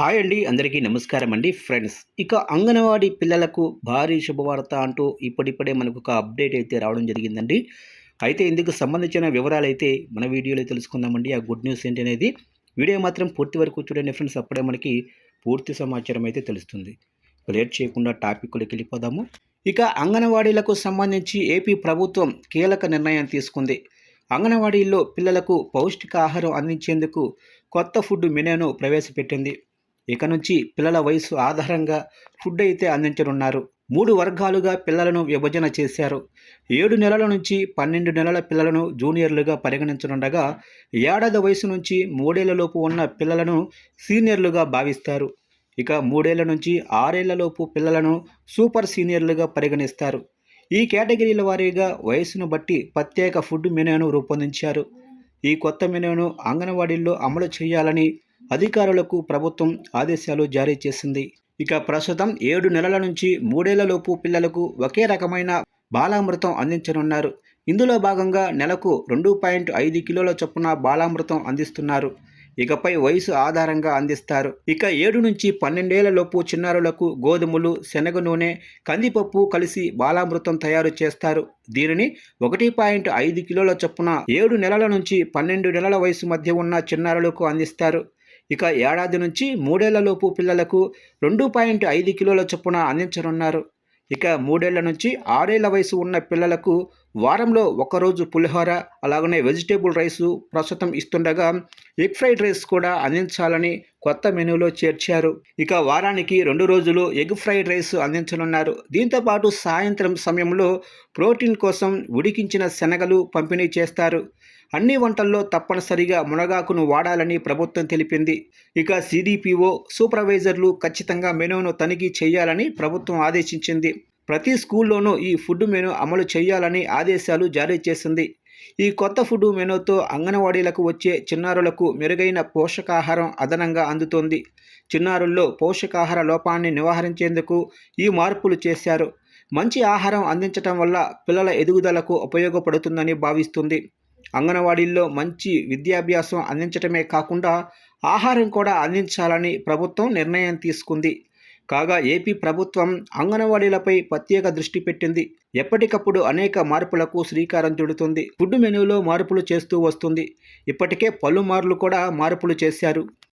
Hi అండి, అందరికీ నమస్కారం అండి ఫ్రెండ్స్. ఇక అంగన్వాడీ పిల్లలకు భారీ శుభవార్త అంటూ ఇప్పుడిప్పుడే మనకు ఒక అప్డేట్ అయితే రావడం జరిగిందండి. అయితే ఇందుకు సంబంధించిన వివరాలైతే మన వీడియోలో తెలుసుకుందామండి. ఆ గుడ్ న్యూస్ ఏంటి అనేది వీడియో మాత్రం పూర్తి వరకు చూడండి ఫ్రెండ్స్. అప్పుడే మనకి పూర్తి సమాచారం అయితే తెలుస్తుంది. లేట్ చేయకుండా టాపిక్లోకి వెళ్ళిపోదాము. ఇక అంగన్వాడీలకు సంబంధించి ఏపీ ప్రభుత్వం కీలక నిర్ణయం తీసుకుంది. అంగన్వాడీల్లో పిల్లలకు పౌష్టికాహారం అందించేందుకు కొత్త ఫుడ్ మెనూను ప్రవేశపెట్టింది. ఇక నుంచి పిల్లల వయసు ఆధారంగా ఫుడ్ అయితే అందించనున్నారు. 3 వర్గాలుగా పిల్లలను విభజన చేశారు. 7 నెలల నుంచి 12 నెలల పిల్లలను జూనియర్లుగా పరిగణించనుండగా, ఏడాది వయసు నుంచి 3 ఏళ్లలోపు ఉన్న పిల్లలను సీనియర్లుగా భావిస్తారు. ఇక 3 ఏళ్ల నుంచి 6 ఏళ్లలోపు పిల్లలను సూపర్ సీనియర్లుగా పరిగణిస్తారు. ఈ కేటగిరీల వారీగా వయసును బట్టి ప్రత్యేక ఫుడ్ మెనూను రూపొందించారు. ఈ కొత్త మెనూను అంగన్వాడీల్లో అమలు చేయాలని అధికారులకు ప్రభుత్వం ఆదేశాలు జారీ చేసింది. ఇక ప్రస్తుతం 7 నెలల నుంచి 3 ఏళ్లలోపు పిల్లలకు ఒకే రకమైన బాలామృతం అందించనున్నారు. ఇందులో భాగంగా నెలకు 2.5 కిలోల చొప్పున బాలామృతం అందిస్తున్నారు. ఇకపై వయసు ఆధారంగా అందిస్తారు. ఇక 7 నుంచి 12 ఏళ్లలోపు చిన్నారులకు గోధుమలు, శనగ నూనె, కందిపప్పు కలిసి బాలామృతం తయారు చేస్తారు. దీనిని 1.5 కిలోల చొప్పున 7 నెలల నుంచి 12 నెలల వయసు మధ్య ఉన్న చిన్నారులకు అందిస్తారు. ఇక ఏడాది నుంచి 3 ఏళ్లలోపు పిల్లలకు 2.5 కిలోల చొప్పున అందించనున్నారు. ఇక 3 ఏళ్ల నుంచి 6 ఏళ్ల వయసు ఉన్న పిల్లలకు వారంలో ఒకరోజు పులిహోర, అలాగనే వెజిటేబుల్ రైసు ప్రస్తుతం ఇస్తుండగా ఎగ్ ఫ్రైడ్ రైస్ కూడా అందించాలని కొత్త మెనూలో చేర్చారు. ఇక వారానికి 2 రోజులు ఎగ్ ఫ్రైడ్ రైస్ అందించనున్నారు. దీంతోపాటు సాయంత్రం సమయంలో ప్రోటీన్ కోసం ఉడికించిన శనగలు పంపిణీ చేస్తారు. అన్ని వంటల్లో తప్పనిసరిగా మునగాకును వాడాలని ప్రభుత్వం తెలిపింది. ఇక సిడిపిఓ, సూపర్వైజర్లు ఖచ్చితంగా మెనూను తనిఖీ చేయాలని ప్రభుత్వం ఆదేశించింది. ప్రతి స్కూల్లోనూ ఈ ఫుడ్ మెనూ అమలు చేయాలని ఆదేశాలు జారీ చేసింది. ఈ కొత్త ఫుడ్ మెనూతో అంగన్వాడీలకు వచ్చే చిన్నారులకు మెరుగైన పోషకాహారం అదనంగా అందుతోంది. చిన్నారుల్లో పోషకాహార లోపాన్ని నివారించేందుకు ఈ మార్పులు చేశారు. మంచి ఆహారం అందించటం వల్ల పిల్లల ఎదుగుదలకు ఉపయోగపడుతుందని భావిస్తుంది. అంగన్వాడీల్లో మంచి విద్యాభ్యాసం అందించటమే కాకుండా ఆహారం కూడా అందించాలని ప్రభుత్వం నిర్ణయం తీసుకుంది. కాగా ఏపీ ప్రభుత్వం అంగన్వాడీలపై ప్రత్యేక దృష్టి పెట్టింది. ఎప్పటికప్పుడు అనేక మార్పులకు శ్రీకారం చుడుతుంది. ఫుడ్ మెనూలో మార్పులు చేస్తూ వస్తుంది. ఇప్పటికే పలుమార్లు కూడా మార్పులు చేశారు.